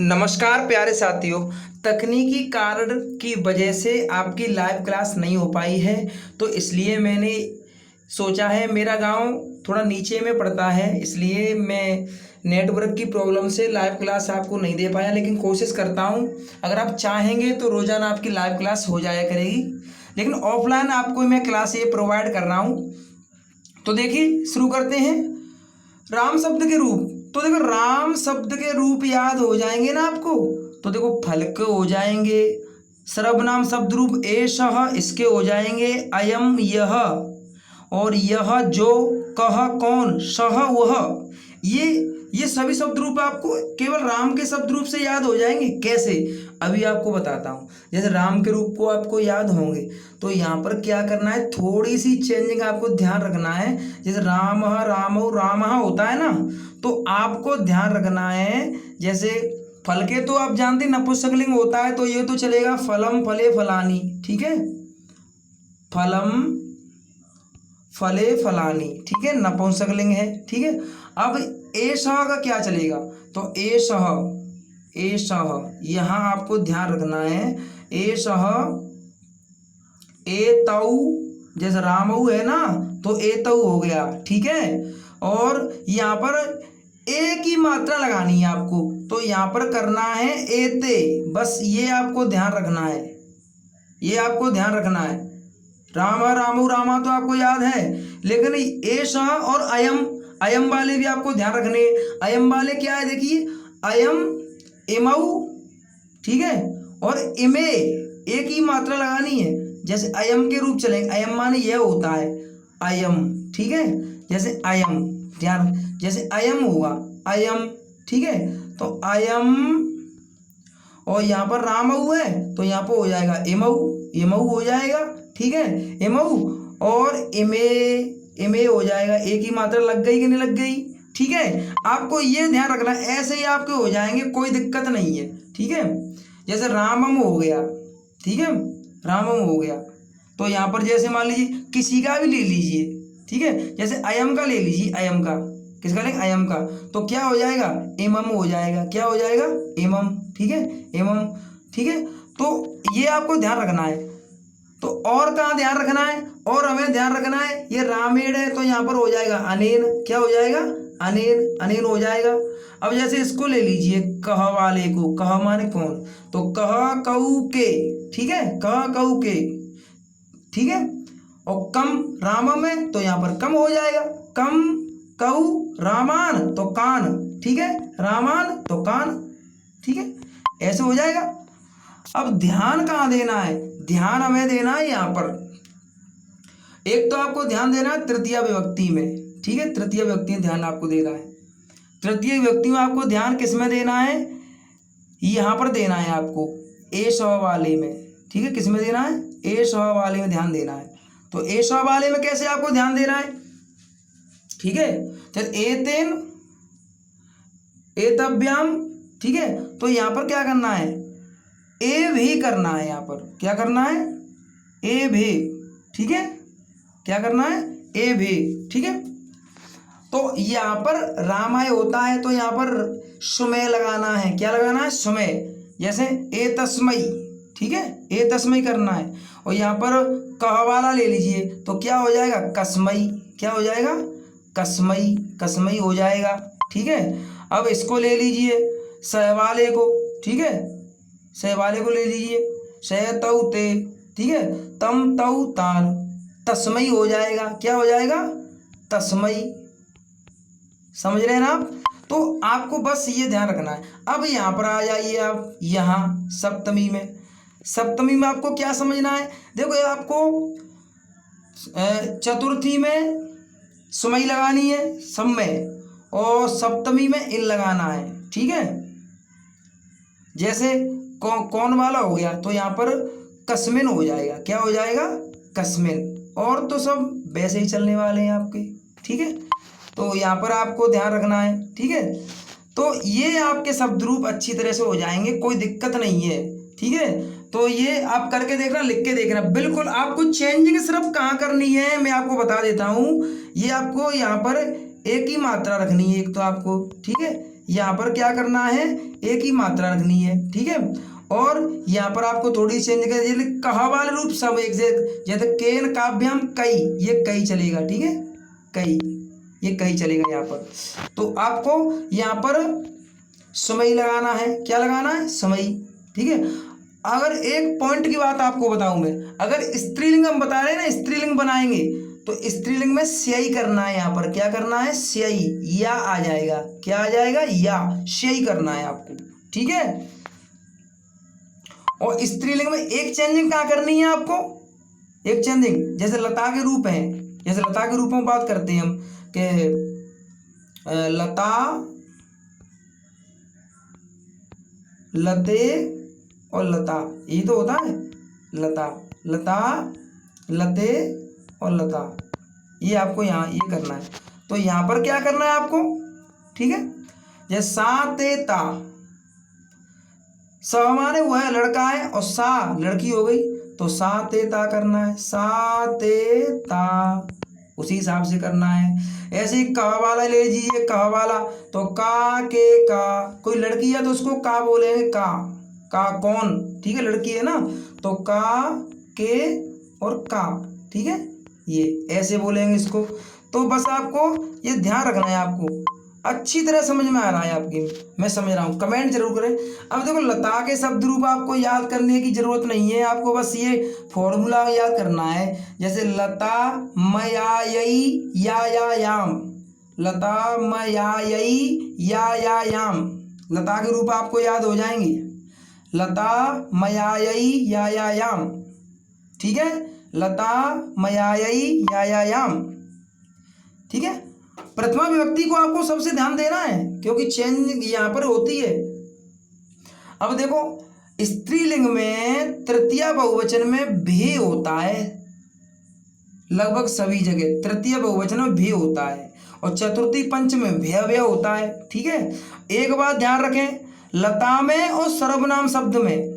नमस्कार प्यारे साथियों। तकनीकी कारण की वजह से आपकी लाइव क्लास नहीं हो पाई है, तो इसलिए मैंने सोचा है, मेरा गांव थोड़ा नीचे में पड़ता है, इसलिए मैं नेटवर्क की प्रॉब्लम से लाइव क्लास आपको नहीं दे पाया, लेकिन कोशिश करता हूं। अगर आप चाहेंगे तो रोज़ाना आपकी लाइव क्लास हो जाया करेगी, लेकिन ऑफलाइन आपको मैं क्लास ये प्रोवाइड कर रहा हूँ। तो देखिए, शुरू करते हैं। राम शब्द के रूप, तो देखो राम शब्द के रूप याद हो जाएंगे ना आपको। तो देखो फलक हो जाएंगे, सर्वनाम शब्द रूप एषः इसके हो जाएंगे, अयम यह, और यह जो, कह कौन, सह वह। ये सभी शब्द रूप आपको केवल राम के शब्द रूप से याद हो जाएंगे। कैसे, अभी आपको बताता हूँ। जैसे राम के रूप को आपको याद होंगे, तो यहाँ पर क्या करना है, थोड़ी सी चेंजिंग आपको ध्यान रखना है। जैसे राम रामो रामः होता है ना, तो आपको ध्यान रखना है। जैसे फल के तो आप जानते हैं नपुंसकलिंग होता है, तो ये तो चलेगा फलम फले फलानी, ठीक है, फलम फले फलानी, ठीक है, नपुंसकलिंग है, ठीक है। अब एषः का क्या चलेगा, तो एषः यहाँ आपको ध्यान रखना है। एषः एतौ, जैसे रामऊ है ना, तो एतौ हो गया, ठीक है। और यहाँ पर ए की मात्रा लगानी है आपको, तो यहाँ पर करना है एते, बस ये आपको ध्यान रखना है, ये आपको ध्यान रखना है। राम रामू रामा तो आपको याद है, लेकिन एषः और अयम, अयम वाले भी आपको ध्यान रखने। अयम वाले क्या है, देखिए, अयम इमऊ, ठीक है, और इमे एक ही मात्रा लगानी है। जैसे अयम के रूप चलेंगे, अयम माने यह होता है, अयम, ठीक है। जैसे अयम, ध्यान, जैसे अयम हुआ, अयम, ठीक है, तो अयम, और यहाँ पर रामऊ है, तो यहाँ पर हो जाएगा इमऊ, इमऊ हो जाएगा, ठीक है, इमऊ। और इमे, इमे हो जाएगा, एक ही मात्रा लग गई कि नहीं लग गई, ठीक है। आपको ये ध्यान रखना, ऐसे ही आपके हो जाएंगे, कोई दिक्कत नहीं है, ठीक है। जैसे रामम हो गया, ठीक है, रामम हो गया, तो यहाँ पर जैसे मान लीजिए किसी का भी ले लीजिए, ठीक है, जैसे अयम का ले लीजिए, अयम का, किसका लेंगे, अयम का, तो क्या हो जाएगा, इमम हो जाएगा, क्या हो जाएगा, इमम, ठीक है, इमम, ठीक है। तो ये आपको ध्यान रखना है। तो और कहाँ ध्यान रखना है, और हमें ध्यान रखना है, ये रामेण है, तो यहाँ पर हो जाएगा अनेन, क्या हो जाएगा, अनेन, अनेन हो जाएगा। अब जैसे इसको ले लीजिए, कह वाले को, कह माने कौन, तो कह कऊ के, ठीक है, कह कऊ के, ठीक है। और कम रामम में, तो यहाँ पर कम हो जाएगा, कम कऊ रामान, तो कान, ठीक है, रामान तो कान, ठीक है, ऐसे हो जाएगा। अब ध्यान कहाँ देना है, ध्यान हमें देना है यहाँ पर। एक तो आपको ध्यान देना है तृतीया विभक्ति में, ठीक है, तृतीय विभक्ति में ध्यान आपको देना है। तृतीय विभक्ति में आपको ध्यान किस में देना है, यहाँ पर देना है आपको, एषः वाले में, ठीक है, किस में देना है, एषः वाले में ध्यान देना है। तो एषः वाले में कैसे आपको ध्यान देना है, ठीक है, तो एतेन एतभ्याम, ठीक है, तो यहाँ पर क्या करना है, ए भी करना है, यहाँ पर क्या करना है, ए भी, ठीक है, क्या करना है, ए भी, ठीक है। तो यहाँ पर रामाय होता है, तो यहाँ पर सुमय लगाना है, क्या लगाना है, सुमय। जैसे ए तस्मई, ठीक है, ए तस्मई करना है। और यहाँ पर कह वाला ले लीजिए, तो क्या हो जाएगा, कसमई, क्या हो जाएगा, कसमई, कसमई हो जाएगा, ठीक है। अब इसको ले लीजिए सहवाले को, ठीक है, सहवाले को ले लीजिए, सह तऊ ते, ठीक है, तम तऊ तान, तस्मई हो जाएगा, क्या हो जाएगा, तस्मई, समझ रहे हैं ना आप। तो आपको बस ये ध्यान रखना है। अब यहाँ पर आ जाइए आप, यहाँ सप्तमी में, सप्तमी में आपको क्या समझना है, देखो ये आपको चतुर्थी में सुमई लगानी है, सब में, और सप्तमी में इन लगाना है, ठीक है। जैसे कौन वाला हो गया, तो यहाँ पर कसमिन हो जाएगा, क्या हो जाएगा, कसमिन। और तो सब वैसे ही चलने वाले हैं आपके, ठीक है। तो यहाँ पर आपको ध्यान रखना है, ठीक है। तो ये आपके शब्द रूप अच्छी तरह से हो जाएंगे, कोई दिक्कत नहीं है, ठीक है। तो ये आप करके देखना, लिख के देखना, बिल्कुल आपको चेंजिंग सिर्फ कहाँ करनी है मैं आपको बता देता हूँ। ये आपको यहाँ पर एक ही मात्रा रखनी है, एक तो आपको, ठीक है, यहाँ पर क्या करना है, एक ही मात्रा रखनी है, ठीक है। और यहाँ पर आपको थोड़ी चेंज कर, जैसे कहा वाले रूप सब एक जैसे केन काव्यम कई, ये कई चलेगा, ठीक है, कई, ये कई चलेगा यहाँ पर। तो आपको यहाँ पर समई लगाना है, क्या लगाना है, समई, ठीक है। अगर एक पॉइंट की बात आपको बताऊं मैं, अगर स्त्रीलिंग हम बता रहे हैं ना, स्त्रीलिंग बनाएंगे तो स्त्रीलिंग में स्याई करना है, यहाँ पर क्या करना है, स्याई, या आ जाएगा, क्या आ जाएगा, या, स्याई करना है आपको, ठीक है। और स्त्रीलिंग में एक चेंजिंग क्या करनी है आपको, एक चेंजिंग, जैसे लता के रूप हैं, जैसे लता के रूपों में बात करते हैं हम कि लता, लते और लता, ये तो होता है लता, लता, लते और लता, ये आपको यहाँ ये करना है। तो यहाँ पर क्या करना है आपको, ठीक है, जैसे सा ते ता, स माने वो है लड़का है और सा लड़की हो गई, तो सा ते ता करना है, सा ते ता, उसी हिसाब से करना है। ऐसे ही कहा वाला ले लीजिए, कहा वाला, तो का के का, कोई लड़की है तो उसको का बोलेंगे, का कौन, ठीक है, लड़की है ना, तो का के और का, ठीक है, ये ऐसे बोलेंगे इसको। तो बस आपको ये ध्यान रखना है, आपको अच्छी तरह समझ में आ रहा है आपकी, मैं समझ रहा हूँ, कमेंट जरूर करें। अब देखो लता के शब्द रूप आपको याद करने की जरूरत नहीं है, आपको बस ये फॉर्मूला याद करना है, जैसे लता मयायई या याम, लता मयायई या याम, लता के रूप आपको याद हो जाएंगे, लता मयायई या याम, ठीक है, लता मयायई या याम, ठीक है। प्रथमा विभक्ति को आपको सबसे ध्यान देना है क्योंकि चेंज यहाँ पर होती है। अब देखो स्त्रीलिंग में तृतीय बहुवचन में भी होता है, लगभग सभी जगह तृतीय बहुवचन में भी होता है, और चतुर्थी पंच में भय होता है, ठीक है। एक बात ध्यान रखें, लता में और सर्वनाम शब्द में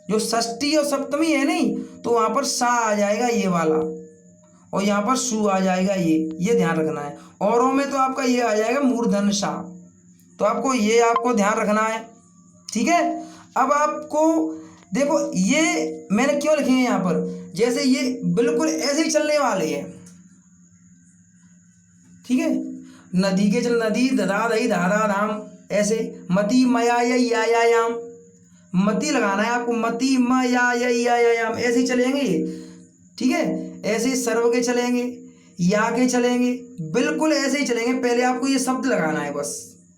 जो षष्ठी और सप्तमी है नहीं, तो वहां पर सा आ जाएगा ये वाला, और यहाँ पर सु आ जाएगा ये ध्यान रखना है। औरों में तो आपका ये आ जाएगा मूर्धन सा, तो आपको ये आपको ध्यान रखना है, ठीक है। अब आपको देखो ये मैंने क्यों लिखे हैं यहाँ पर, जैसे ये बिल्कुल ऐसे ही चलने वाले हैं, ठीक है, नदी के चल, नदी दधा दही धारा धाम, ऐसे मती मया या याम, मती लगाना है आपको, मती म या याम, ऐसे ही चलेंगे ये, ठीक है। ऐसे ही सर्व के चलेंगे, या के चलेंगे, बिल्कुल ऐसे ही चलेंगे। पहले आपको ये शब्द लगाना है बस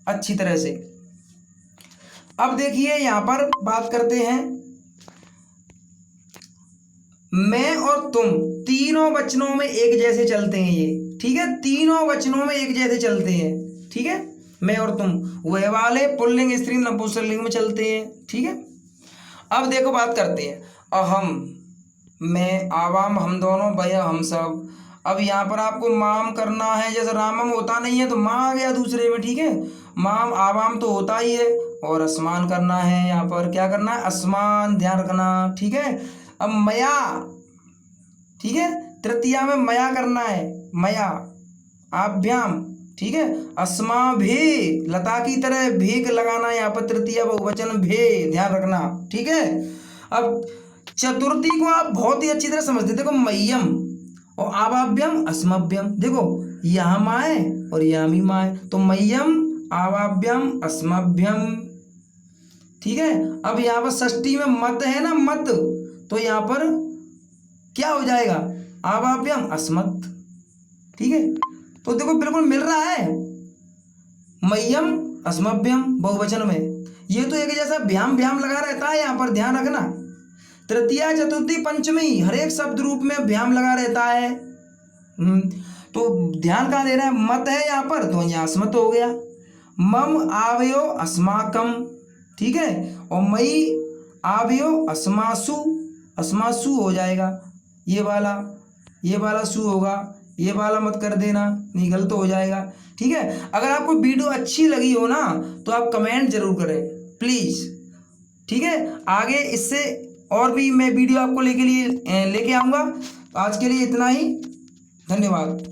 अच्छी तरह से। अब देखिए यहां पर बात करते हैं, मैं और तुम तीनों वचनों में एक जैसे चलते हैं ये, ठीक है, तीनों वचनों में एक जैसे चलते हैं, ठीक है। मैं और तुम वह वाले पुल्लिंग स्त्रीलिंग नपुंसकलिंग में चलते हैं, ठीक है। अब देखो बात करते हैं, अहम, मैं, आवाम, हम दोनों, भैया, हम सब। अब यहाँ पर आपको माम करना है, जैसे रामम होता नहीं है तो माँ आ गया दूसरे में, ठीक है, माम आवाम तो होता ही है, और आसमान करना है, यहाँ पर क्या करना है, आसमान, ध्यान रखना, ठीक है। अब मया, ठीक है, तृतीया में मया करना है, मया, आभ्याम, ठीक है, अस्मा भी, लता की तरह भीग लगाना है यहाँ पर, तृतीया बहुवचन भी, ध्यान रखना, ठीक है। अब चतुर्थी को आप बहुत ही अच्छी तरह समझते, देखो मह्यम और आवाभ्यम अस्मभ्यम, देखो यहाँ माए और यहाँ भी माए, तो मह्यम आवाभ्यम अस्मभ्यम, ठीक है। अब यहाँ पर षष्ठी में मत है ना, मत, तो यहाँ पर क्या हो जाएगा, आवाभ्यम अस्मत्, ठीक है। तो देखो बिल्कुल मिल रहा है, मह्यम अस्मभ्यम बहुवचन में, ये तो एक जैसा भ्याम भ्याम लगा रहता है, यहाँ पर ध्यान रखना, तृतीया चतुर्थी पंचमी हर एक शब्द रूप में भ्याम लगा रहता है। तो ध्यान कहाँ देना है, मत है यहाँ पर, तो यहाँ अस्मत् हो गया, मम आवयो अस्माकम, ठीक है, और मई आवयो अस्मासु, अस्मासु हो जाएगा, ये वाला सु होगा, ये वाला मत कर देना, नहीं गलत हो जाएगा, ठीक है। अगर आपको वीडियो अच्छी लगी हो ना तो आप कमेंट जरूर करें प्लीज़, ठीक है। आगे इससे और भी मैं वीडियो आपको लेके आऊँगा। आज के लिए इतना ही, धन्यवाद।